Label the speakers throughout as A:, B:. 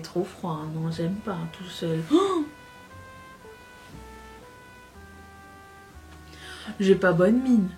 A: Trop froid, hein. Non, j'aime pas tout seul. Oh, j'ai pas bonne mine.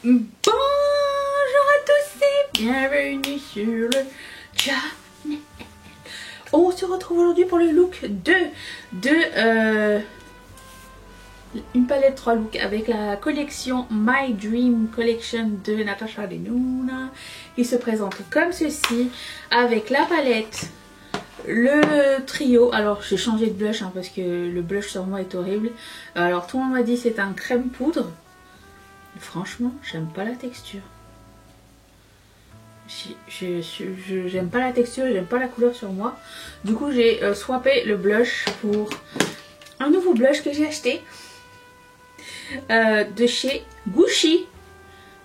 A: Bonjour à tous et bienvenue sur le channel. On se retrouve aujourd'hui pour le look de une palette 3 looks avec la collection My Dream Collection de Natasha Denona. Il se présente comme ceci avec la palette, le trio. Alors j'ai changé de blush hein, parce que le blush sur moi est horrible. Alors tout le monde m'a dit c'est un crème poudre. Franchement j'aime pas la texture. J'aime pas la texture, j'aime pas la couleur sur moi. Du coup j'ai swappé le blush pour un nouveau blush que j'ai acheté de chez Gucci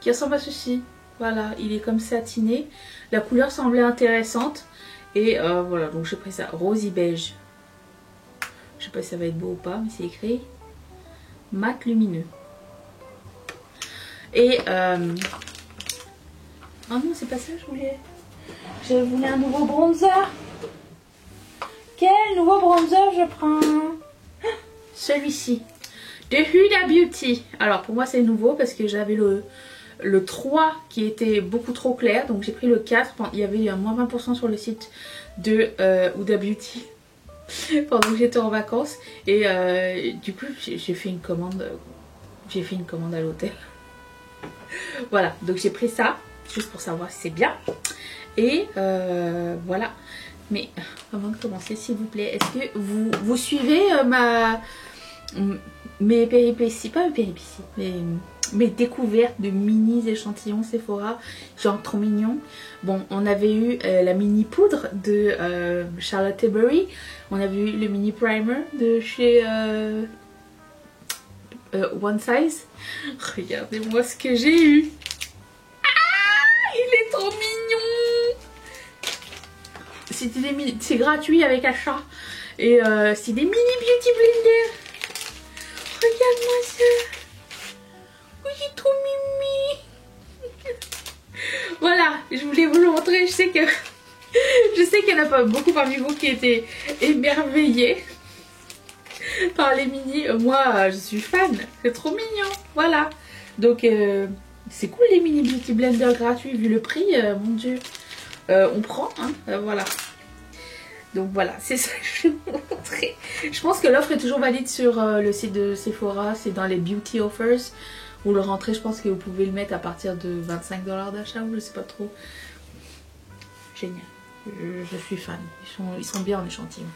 A: qui ressemble à ceci. Voilà, il est comme satiné. La couleur semblait intéressante. Et voilà, donc j'ai pris ça, rosy beige. Je sais pas si ça va être beau ou pas, mais c'est écrit mat lumineux. Et oh non, c'est pas ça que je voulais. Je voulais un nouveau bronzer. Quel nouveau bronzer je prends? Celui-ci de Huda Beauty. Alors pour moi c'est nouveau parce que j'avais le 3 qui était beaucoup trop clair, donc j'ai pris le 4. Il y avait un moins 20% sur le site de Huda Beauty pendant que j'étais en vacances. Et du coup j'ai fait une commande. J'ai fait une commande à l'hôtel. Voilà, donc j'ai pris ça juste pour savoir si c'est bien. Et voilà. Mais avant de commencer, s'il vous plaît, est-ce que vous suivez mes péripéties, pas mes péripéties, mais mes découvertes de mini échantillons Sephora, genre trop mignon. Bon, on avait eu la mini poudre de Charlotte Tilbury, on avait eu le mini primer de chez One Size. Regardez-moi ce que j'ai eu. Ah, il est trop mignon. C'est gratuit avec achat. Et c'est des mini beauty blender. Regarde-moi ça. Oh, il est trop mimi. Voilà, je voulais vous le montrer. Je sais qu'il n'y en a pas beaucoup parmi vous qui étaient émerveillés par les mini. Moi, je suis fan. C'est trop mignon. Voilà. Donc, c'est cool les mini beauty blender gratuits vu le prix. Mon Dieu. On prend, hein. Voilà. Donc voilà, c'est ça que je vais vous montrer. Je pense que l'offre est toujours valide sur le site de Sephora. C'est dans les beauty offers. Vous le rentrez, je pense que vous pouvez le mettre à partir de 25 $ d'achat ou je sais pas trop. Génial. Je suis fan. Ils sont bien en échantillon.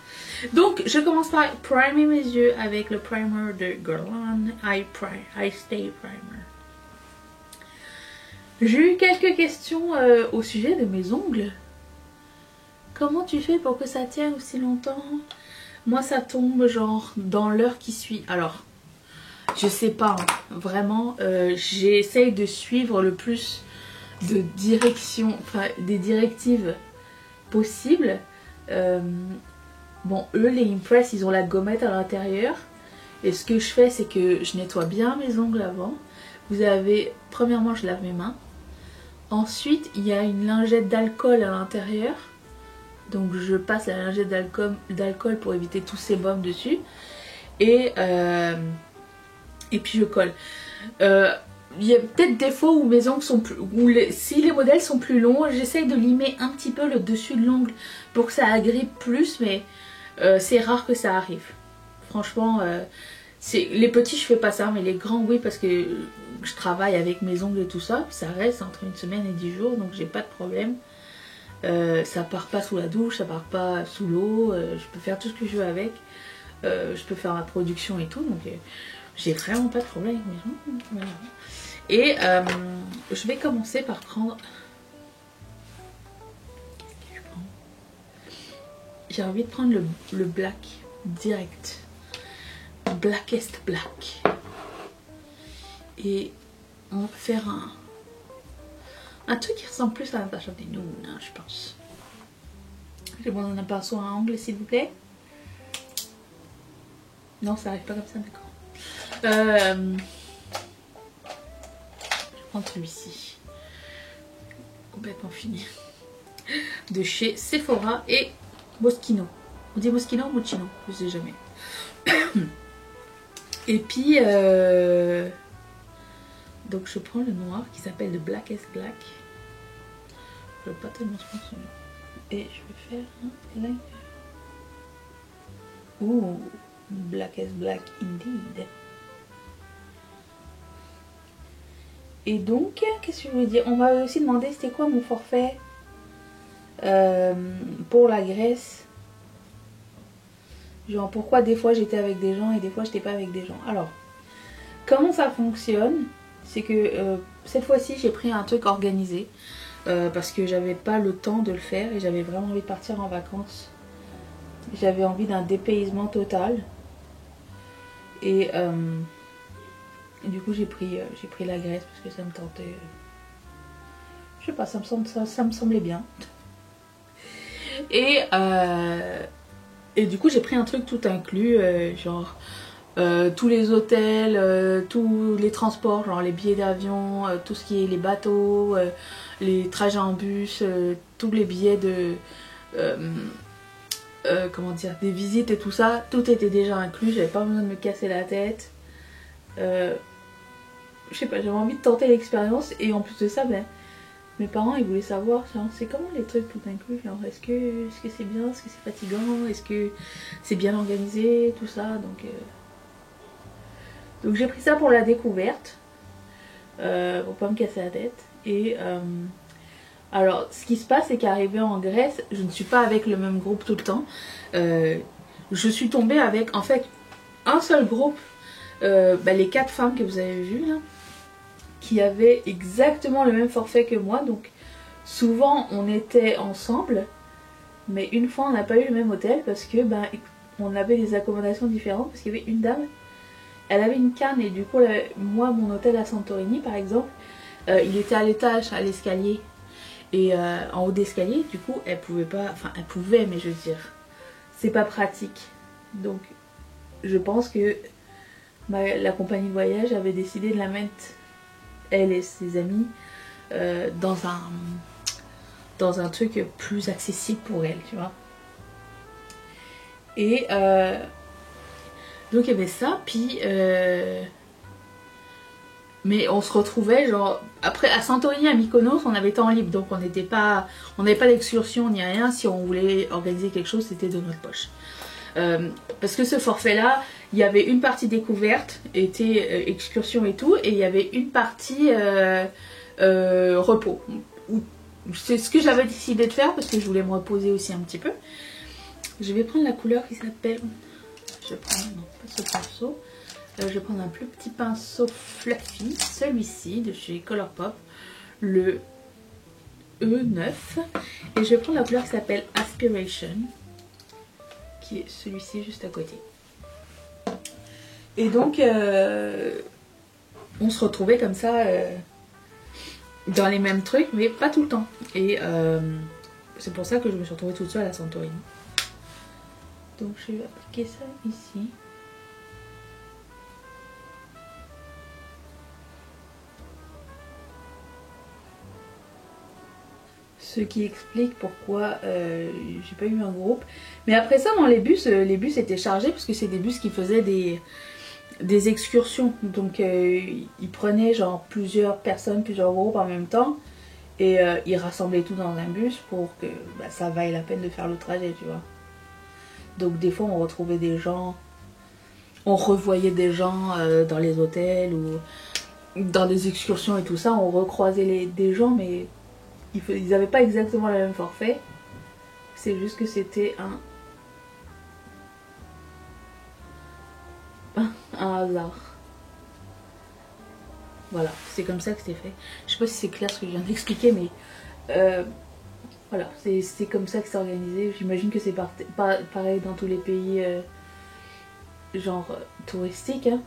A: Donc je commence par primer mes yeux avec le primer de Guerlain Eye Stay Primer. J'ai eu quelques questions au sujet de mes ongles. Comment tu fais pour que ça tienne aussi longtemps? Moi ça tombe genre dans l'heure qui suit. Alors je sais pas hein. Vraiment j'essaye de suivre le plus de directions, enfin des directives possibles. Bon eux les Impress ils ont la gommette à l'intérieur. Et ce que je fais c'est que je nettoie bien mes ongles avant. Vous avez, premièrement je lave mes mains. Ensuite il y a une lingette d'alcool à l'intérieur. Donc je passe la lingette d'alcool pour éviter tout sébum dessus. Et puis je colle. Il y a peut-être des fois où mes ongles sont plus... si les modèles sont plus longs, j'essaye de limer un petit peu le dessus de l'ongle pour que ça agrippe plus. Mais c'est rare que ça arrive. Franchement, les petits je fais pas ça. Mais les grands oui parce que je travaille avec mes ongles et tout ça. Ça reste entre une semaine et 10 jours. Donc j'ai pas de problème. Ça part pas sous la douche, ça part pas sous l'eau, je peux faire tout ce que je veux avec, je peux faire ma production et tout, donc j'ai vraiment pas de problème avec mes ongles. Voilà. Et je vais commencer par prendre... Qu'est-ce que je prends? J'ai envie de prendre le black direct, blackest black, et on va faire un truc qui ressemble plus à Natasha Denona, je pense. J'ai besoin d'un pinceau à ongles, s'il vous plaît. Non, ça arrive pas comme ça, d'accord. Je vais prendre celui-ci. Complètement fini. De chez Sephora. Et Moschino. On dit Moschino ou Moschino? Je sais jamais. Et puis, donc je prends le noir qui s'appelle le Blackest Black. Je veux pas tellement ce celui-là. Et je vais faire un liner. Ouh, Blackest Black indeed. Et donc, qu'est-ce que je voulais dire? On m'a aussi demandé c'était quoi mon forfait pour la Grèce. Genre pourquoi des fois j'étais avec des gens et des fois j'étais pas avec des gens. Alors, comment ça fonctionne? C'est que cette fois-ci j'ai pris un truc organisé parce que j'avais pas le temps de le faire et j'avais vraiment envie de partir en vacances. J'avais envie d'un dépaysement total. Et du coup j'ai pris la Grèce parce que ça me tentait. Je sais pas, ça me semblait bien. Et du coup j'ai pris un truc tout inclus, genre tous les hôtels, tous les transports, genre les billets d'avion, tout ce qui est les bateaux, les trajets en bus, tous les billets de comment dire, des visites et tout ça, tout était déjà inclus, j'avais pas besoin de me casser la tête. Je sais pas, j'avais envie de tenter l'expérience et en plus de ça, ben, mes parents ils voulaient savoir, c'est comment les trucs tout inclus, genre est-ce que c'est bien, est-ce que c'est fatigant, est-ce que c'est bien organisé, tout ça, donc j'ai pris ça pour la découverte, pour pas me casser la tête. Et alors ce qui se passe c'est qu'arrivé en Grèce, je ne suis pas avec le même groupe tout le temps, je suis tombée avec en fait un seul groupe, les 4 femmes que vous avez vues là, qui avaient exactement le même forfait que moi, donc souvent on était ensemble, mais une fois on n'a pas eu le même hôtel parce que on avait des accommodations différentes, parce qu'il y avait une dame, elle avait une canne et du coup moi mon hôtel à Santorini par exemple, il était à l'étage, à l'escalier, et en haut d'escalier, du coup elle pouvait pas, enfin elle pouvait, mais je veux dire c'est pas pratique, donc je pense que la compagnie de voyage avait décidé de la mettre, elle et ses amis, dans un truc plus accessible pour elle, tu vois. Et donc il y avait ça, puis mais on se retrouvait genre après à Santorini, à Mykonos, on avait temps libre, donc on n'avait pas d'excursion ni rien. Si on voulait organiser quelque chose, c'était de notre poche. Parce que ce forfait là, il y avait une partie découverte, était excursion et tout, et il y avait une partie repos. C'est ce que j'avais décidé de faire parce que je voulais me reposer aussi un petit peu. Je vais prendre la couleur qui s'appelle, je prends, non pas ce pinceau, je vais prendre un plus petit pinceau fluffy, celui-ci de chez Colourpop, le E9, et je vais prendre la couleur qui s'appelle Aspiration, qui est celui-ci juste à côté. Et donc on se retrouvait comme ça dans les mêmes trucs, mais pas tout le temps. Et c'est pour ça que je me suis retrouvée toute seule à Santorini. Donc je vais appliquer ça ici. Ce qui explique pourquoi j'ai pas eu un groupe. Mais après ça, dans les bus étaient chargés parce que c'est des bus qui faisaient des excursions. Donc ils prenaient genre plusieurs personnes, plusieurs groupes en même temps. Et ils rassemblaient tout dans un bus pour que ça vaille la peine de faire le trajet, tu vois. Donc des fois on retrouvait des gens, on revoyait des gens dans les hôtels ou dans des excursions et tout ça. On recroisait des gens, mais ils n'avaient pas exactement le même forfait. C'est juste que c'était un hasard. Voilà, c'est comme ça que c'était fait. Je sais pas si c'est clair ce que je viens d'expliquer, mais voilà, c'est comme ça que c'est organisé. J'imagine que c'est pareil dans tous les pays genre touristiques. Hein.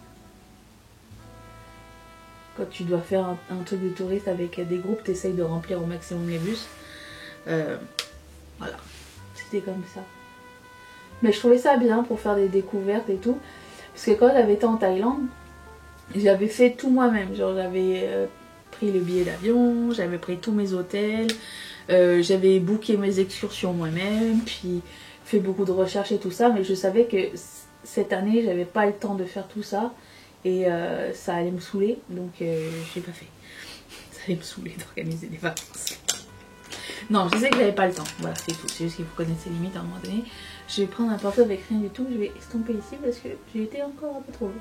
A: Quand tu dois faire un truc de touriste avec des groupes, tu essayes de remplir au maximum les bus. Voilà, c'était comme ça. Mais je trouvais ça bien pour faire des découvertes et tout. Parce que quand j'avais été en Thaïlande, j'avais fait tout moi-même. Genre j'avais pris le billet d'avion, j'avais pris tous mes hôtels, j'avais booké mes excursions moi-même. Puis fait beaucoup de recherches et tout ça, mais je savais que cette année, j'avais pas le temps de faire tout ça. Et ça allait me saouler, donc j'ai pas fait. Ça allait me saouler d'organiser des vacances. Non, je sais que j'avais pas le temps. Voilà, c'est tout. C'est juste qu'il faut connaître ses limites à un moment donné. Je vais prendre un pinceau avec rien du tout. Je vais estomper ici parce que j'ai été encore un peu trop loin.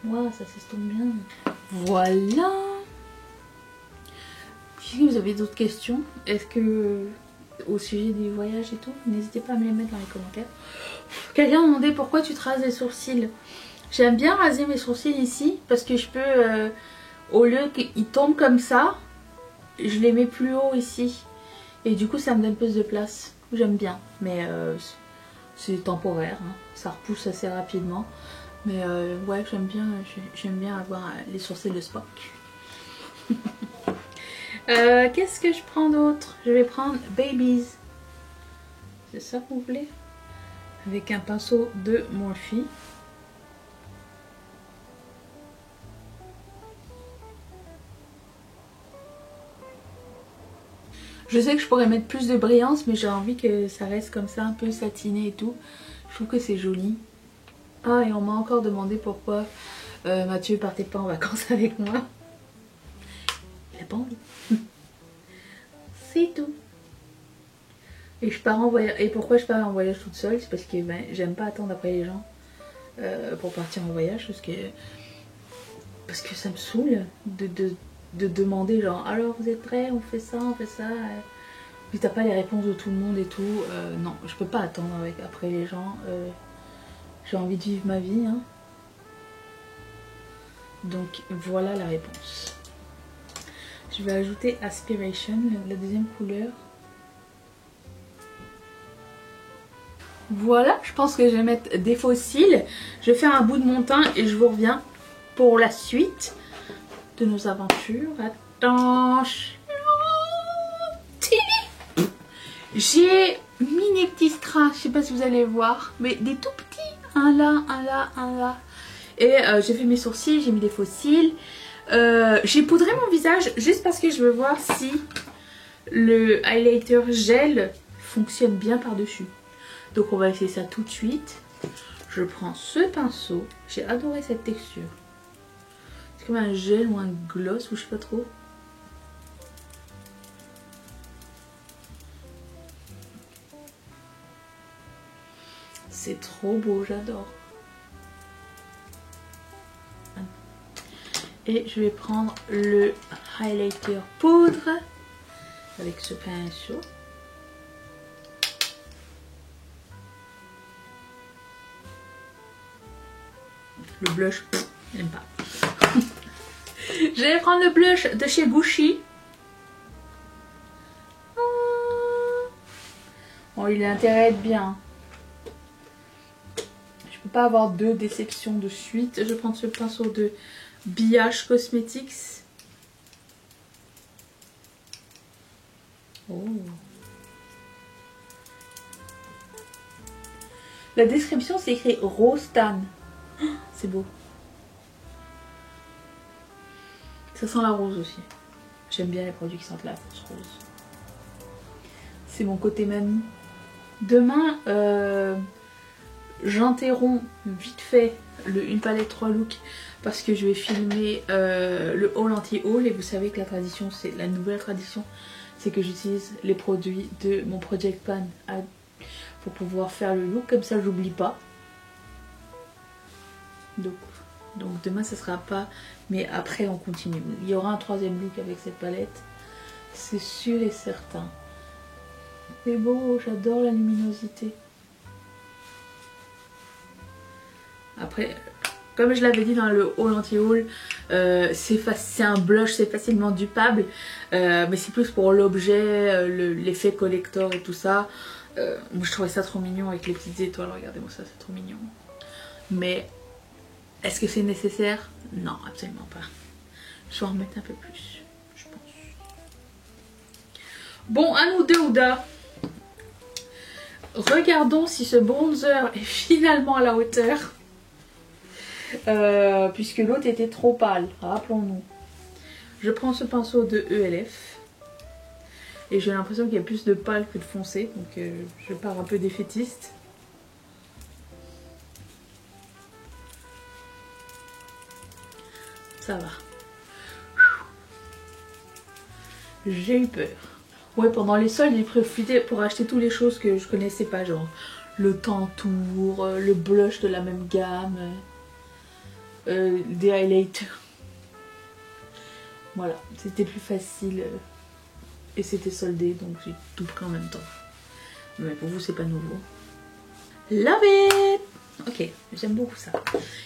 A: Waouh, ça s'estompe bien. Voilà. Si vous avez d'autres questions, est-ce que au sujet du voyage et tout, n'hésitez pas à me les mettre dans les commentaires. Quelqu'un m'a demandé pourquoi tu te rases les sourcils. J'aime bien raser mes sourcils ici parce que je peux, au lieu qu'ils tombent comme ça, je les mets plus haut ici. Et du coup ça me donne plus de place. J'aime bien, mais c'est temporaire, hein. Ça repousse assez rapidement. Mais ouais, j'aime bien avoir les sourcils de Spock. Qu'est-ce que je prends d'autre? Je vais prendre Babies. C'est ça que vous voulez? Avec un pinceau de Morphe. Je sais que je pourrais mettre plus de brillance, mais j'ai envie que ça reste comme ça, un peu satiné et tout. Je trouve que c'est joli. Ah, et on m'a encore demandé pourquoi Mathieu partait pas en vacances avec moi. Il a pas envie. C'est tout. Et je pars en voyage. Et pourquoi je pars en voyage toute seule? C'est parce que ben, j'aime pas attendre après les gens pour partir en voyage. Parce que ça me saoule de demander genre alors vous êtes prêts, on fait ça, puis t'as pas les réponses de tout le monde et tout. Non, je peux pas attendre après les gens. J'ai envie de vivre ma vie, hein. Donc voilà la réponse. Je vais ajouter Aspiration, la deuxième couleur. Voilà, je pense que je vais mettre des faux cils. Je vais faire un bout de mon teint et je vous reviens pour la suite de nos aventures. Attention. J'ai mis des petits strass, je sais pas si vous allez voir, mais des tout petits. Un là, un là, un là. Et j'ai fait mes sourcils, j'ai mis des faux cils. J'ai poudré mon visage juste parce que je veux voir si le highlighter gel fonctionne bien par-dessus. Donc on va essayer ça tout de suite. Je prends ce pinceau. J'ai adoré cette texture. C'est comme un gel ou un gloss ou je sais pas trop. C'est trop beau, j'adore. Et je vais prendre le highlighter poudre avec ce pinceau. Le blush, j'aime pas. Je vais prendre le blush de chez Gucci. Bon, il a intérêt à être bien. Je peux pas avoir deux déceptions de suite. Je vais prendre ce pinceau de BH Cosmetics. Oh. La description, c'est écrit rose tan. C'est beau. Ça sent la rose aussi. J'aime bien les produits qui sentent la rose. C'est mon côté mamie. Demain, j'interromps vite fait une palette 3 looks parce que je vais filmer le haul anti-haul. Et vous savez que la tradition, c'est la nouvelle tradition, c'est que j'utilise les produits de mon Project Pan pour pouvoir faire le look. Comme ça, j'oublie pas. Donc demain ça sera pas, mais après on continue. Il y aura un troisième look avec cette palette, c'est sûr et certain. C'est beau, j'adore la luminosité. Après, comme je l'avais dit dans le haul anti-haul, c'est un blush, c'est facilement dupable, mais c'est plus pour l'objet, l'effet collector et tout ça. Moi je trouvais ça trop mignon avec les petites étoiles, regardez-moi ça, c'est trop mignon. Mais est-ce que c'est nécessaire? Non, absolument pas. Je vais en remettre un peu plus, je pense. Bon, à nous deux, Ouda. Regardons si ce bronzer est finalement à la hauteur. Puisque l'autre était trop pâle, rappelons-nous. Je prends ce pinceau de ELF. Et j'ai l'impression qu'il y a plus de pâle que de foncé. Donc je pars un peu défaitiste. Ça va. J'ai eu peur. Ouais, pendant les soldes, j'ai profité pour acheter toutes les choses que je connaissais pas. Genre le Tantour, le blush de la même gamme, des highlighters. Voilà, c'était plus facile. Et c'était soldé, donc j'ai tout pris en même temps. Mais pour vous, c'est pas nouveau. Love it! Ok, j'aime beaucoup ça.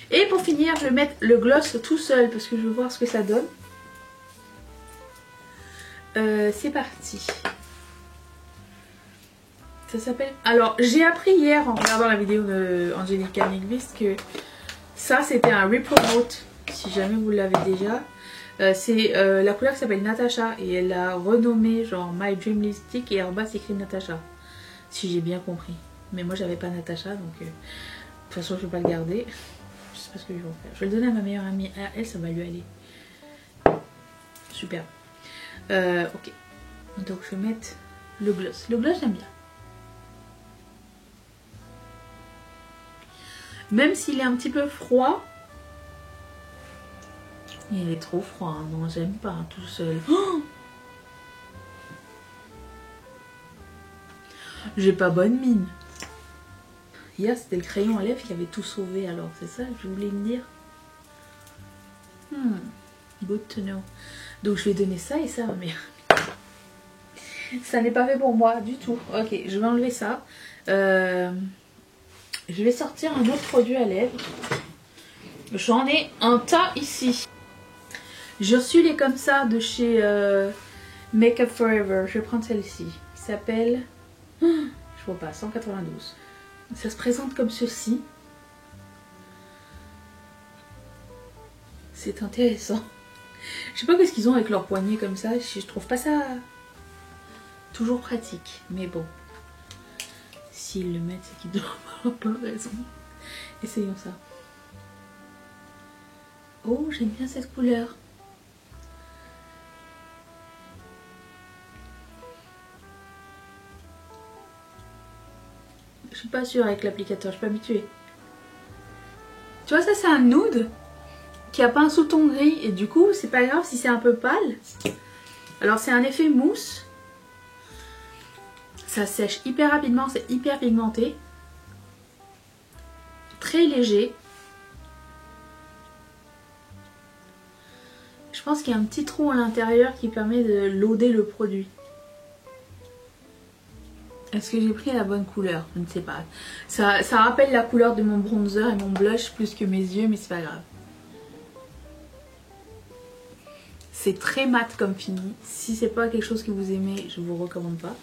A: Et pour finir, je vais mettre le gloss tout seul parce que je veux voir ce que ça donne. C'est parti. Ça s'appelle... Alors, j'ai appris hier en regardant la vidéo de Angelica Nyqvist que ça, c'était un repromote. Si jamais vous l'avez déjà. C'est la couleur qui s'appelle Natasha et elle a renommé genre My Dream Lipstick et en bas c'est écrit Natasha. Si j'ai bien compris. Mais moi j'avais pas Natasha donc de toute façon je vais pas le garder. Je sais pas ce que je vais en faire. Je vais le donner à ma meilleure amie. À elle ça va lui aller. Super. Ok. Donc je vais mettre le gloss. Le gloss j'aime bien. Même s'il est un petit peu froid. Il est trop froid, hein. Non j'aime pas hein, tout seul. Oh, j'ai pas bonne mine. Hier c'était le crayon à lèvres qui avait tout sauvé alors, c'est ça que je voulais me dire. Good to know. Donc je vais donner ça et ça à ma mère. Ça n'est pas fait pour moi du tout. Ok, je vais enlever ça. Je vais sortir un autre produit à lèvres. J'en ai un tas ici. J'ai reçu les comme ça de chez Make Up Forever. Je vais prendre celle-ci. Qui s'appelle... je vois pas, 192. Ça se présente comme ceci. C'est intéressant. Je sais pas qu'est-ce qu'ils ont avec leurs poignets comme ça. Je trouve pas ça toujours pratique. Mais bon. S'ils le mettent, c'est qu'ils doivent avoir pas raison. Essayons ça. Oh, j'aime bien cette couleur. Je suis pas sûre avec l'applicateur, je suis pas habituée. Tu vois ça c'est un nude qui a pas un sous-ton gris et du coup c'est pas grave si c'est un peu pâle. Alors c'est un effet mousse. Ça sèche hyper rapidement, c'est hyper pigmenté. Très léger. Je pense qu'il y a un petit trou à l'intérieur qui permet de loader le produit. Est-ce que j'ai pris la bonne couleur? Je ne sais pas. Ça rappelle la couleur de mon bronzer et mon blush plus que mes yeux, mais c'est pas grave. C'est très mat comme fini. Si c'est pas quelque chose que vous aimez, je vous recommande pas.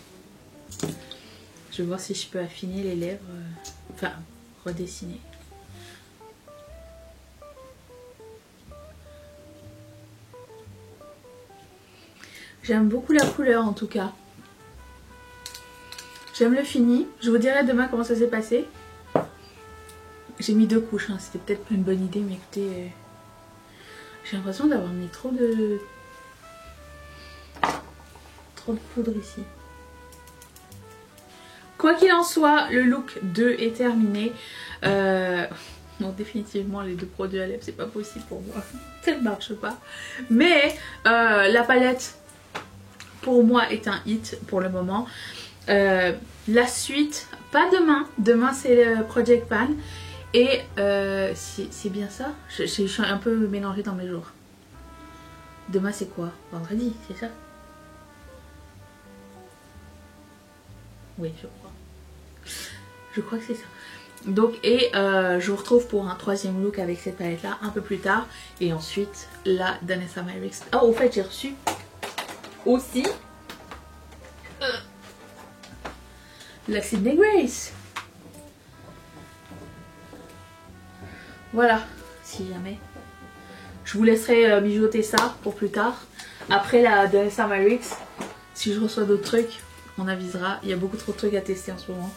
A: Je vais voir si je peux affiner les lèvres. Enfin, redessiner. J'aime beaucoup la couleur en tout cas. J'aime le fini. Je vous dirai demain comment ça s'est passé. J'ai mis 2 couches. Hein. C'était peut-être pas une bonne idée. Mais écoutez, j'ai l'impression d'avoir mis trop de poudre ici. Quoi qu'il en soit, le look 2 est terminé. Non, définitivement, les 2 produits à lèvres, c'est pas possible pour moi. Ça ne marche pas. Mais la palette, pour moi, est un hit pour le moment. La suite, pas demain. Demain, c'est le Project Pan. Et c'est bien ça. Je suis un peu mélangée dans mes jours. Demain, c'est quoi? Vendredi, c'est ça? Oui, je crois. Je crois que c'est ça. Donc, et je vous retrouve pour un 3e look avec cette palette là un peu plus tard. Et ensuite, la Danessa Myricks. Ah, au fait, j'ai reçu aussi la Sydney Grace. Voilà, si jamais. Je vous laisserai mijoter ça pour plus tard. Après la Danessa Myricks, si je reçois d'autres trucs, on avisera. Il y a beaucoup trop de trucs à tester en ce moment.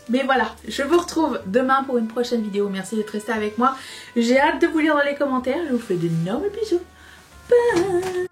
A: Mais voilà, je vous retrouve demain pour une prochaine vidéo. Merci d'être resté avec moi. J'ai hâte de vous lire dans les commentaires. Je vous fais d'énormes bisous. Bye.